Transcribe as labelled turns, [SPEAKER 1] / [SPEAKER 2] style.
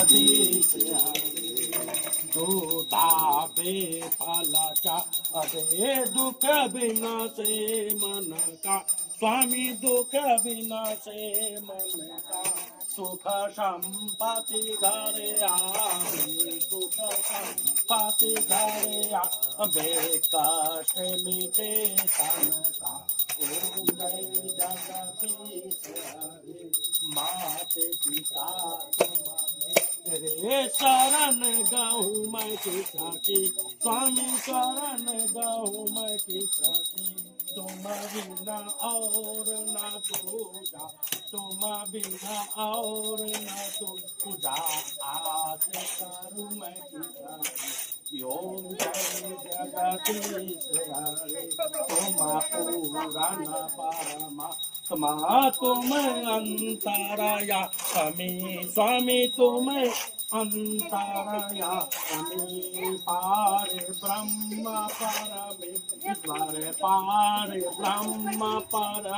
[SPEAKER 1] जगदीश दूता बे फलचा अरे दुख बिना से मन का स्वामी दुख बिना से मन का सुख संपत्ति घरे आवे सुख संपत्ति घरे आवे कष्ट मिटे तन का ओम जय जगदीश हरे माते पिता रे शरण गहूँ मैं किसा की स्वामी शरण गहूँ मैं किसा की तुम बिना और न दूजा तुम बिना और न दूजा आज करूँ मैं किसा की ओम जय जगदीश हरे तुम पुराण परमा तुम अंतराया स्वामी तुम अंतराया पार ब्रह्म परमेश्वर पार ब्रह्म पर